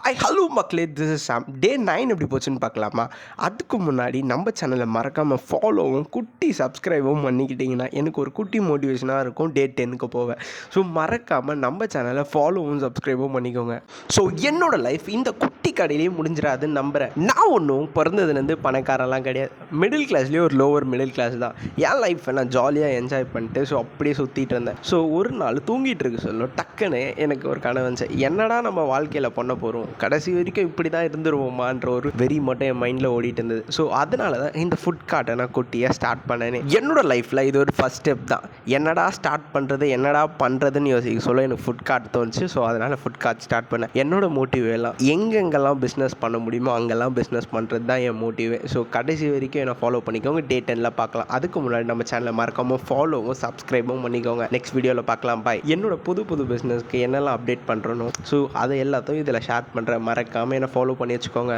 Hello மக்களே, this is சாம். டே 9 எப்படி போச்சுன்னு பார்க்கலாமா? அதுக்கு முன்னாடி நம்ம சேனலை மறக்காமல் ஃபாலோவும் குட்டி சப்ஸ்கிரைபும் பண்ணிக்கிட்டிங்கன்னா எனக்கு ஒரு குட்டி மோட்டிவேஷனாக இருக்கும் டே 10க்கு போவேன். ஸோ மறக்காமல் நம்ம சேனலை ஃபாலோவும் சப்ஸ்கிரைபும் பண்ணிக்கோங்க. ஸோ என்னோடய லைஃப் இந்த குட்டி கடையிலேயே முடிஞ்சிடாதுன்னு நம்புகிறேன். நான் ஒன்றும் பிறந்ததுலேருந்து பணக்காரெல்லாம் கிடையாது. மிடில் கிளாஸ்லேயே ஒரு லோவர் மிடில் கிளாஸ் தான். என் லைஃப்பை நான் ஜாலியாக என்ஜாய் பண்ணிட்டு அப்படியே சுற்றிட்டு இருந்தேன். ஸோ ஒரு நாள் தூங்கிட்டு இருக்க சொல்லும் டக்குன்னு எனக்கு ஒரு கனவு வந்துச்சு. என்னடா நம்ம வாழ்க்கையில் பண்ண போகிறோம், கடைசி வரைக்கும் இப்படி தான் இருந்துருவோமான்ற ஒரு வெறி மட்டும் என் மைண்டில் ஓடிட்டு இருந்தது. ஸோ அதனால தான் இந்த ஃபுட் கார்ட்டை நான் குட்டியாக ஸ்டார்ட் பண்ணேன். என்னோடய லைஃப்பில் இது ஒரு ஃபஸ்ட் ஸ்டெப் தான். என்னடா ஸ்டார்ட் பண்ணுறது, என்னடா பண்ணுறதுன்னு யோசிக்க சொல்ல எனக்கு ஃபுட் கார்ட் தோணுச்சு. ஸோ அதனால் ஃபுட் கார்ட் ஸ்டார்ட் பண்ணேன். என்னோட மோட்டிவ் எல்லாம் எங்கெங்கெல்லாம் பிஸ்னஸ் பண்ண முடியுமோ அங்கெல்லாம் பிஸ்னஸ் பண்ணுறது தான் என் மோட்டிவே. ஸோ கடைசி வரைக்கும் என்னை ஃபாலோ பண்ணிக்கோங்க. டே 10ல் பார்க்கலாம். அதுக்கு முன்னாடி நம்ம சேனலை மறக்காமல் ஃபாலோவும் சப்ஸ்கிரைபும் பண்ணிக்கோங்க. நெக்ஸ்ட் வீடியோவில் பார்க்கலாம். பாய். என்னோட புது பிஸ்னஸ்க்கு என்னெல்லாம் அப்டேட் பண்ணுறனோ ஸோ அதை எல்லாத்தையும் இதில் ஷேர் பண்ணுறேன். மறக்காமல் என்னை ஃபாலோ பண்ணி வச்சுக்கோங்க.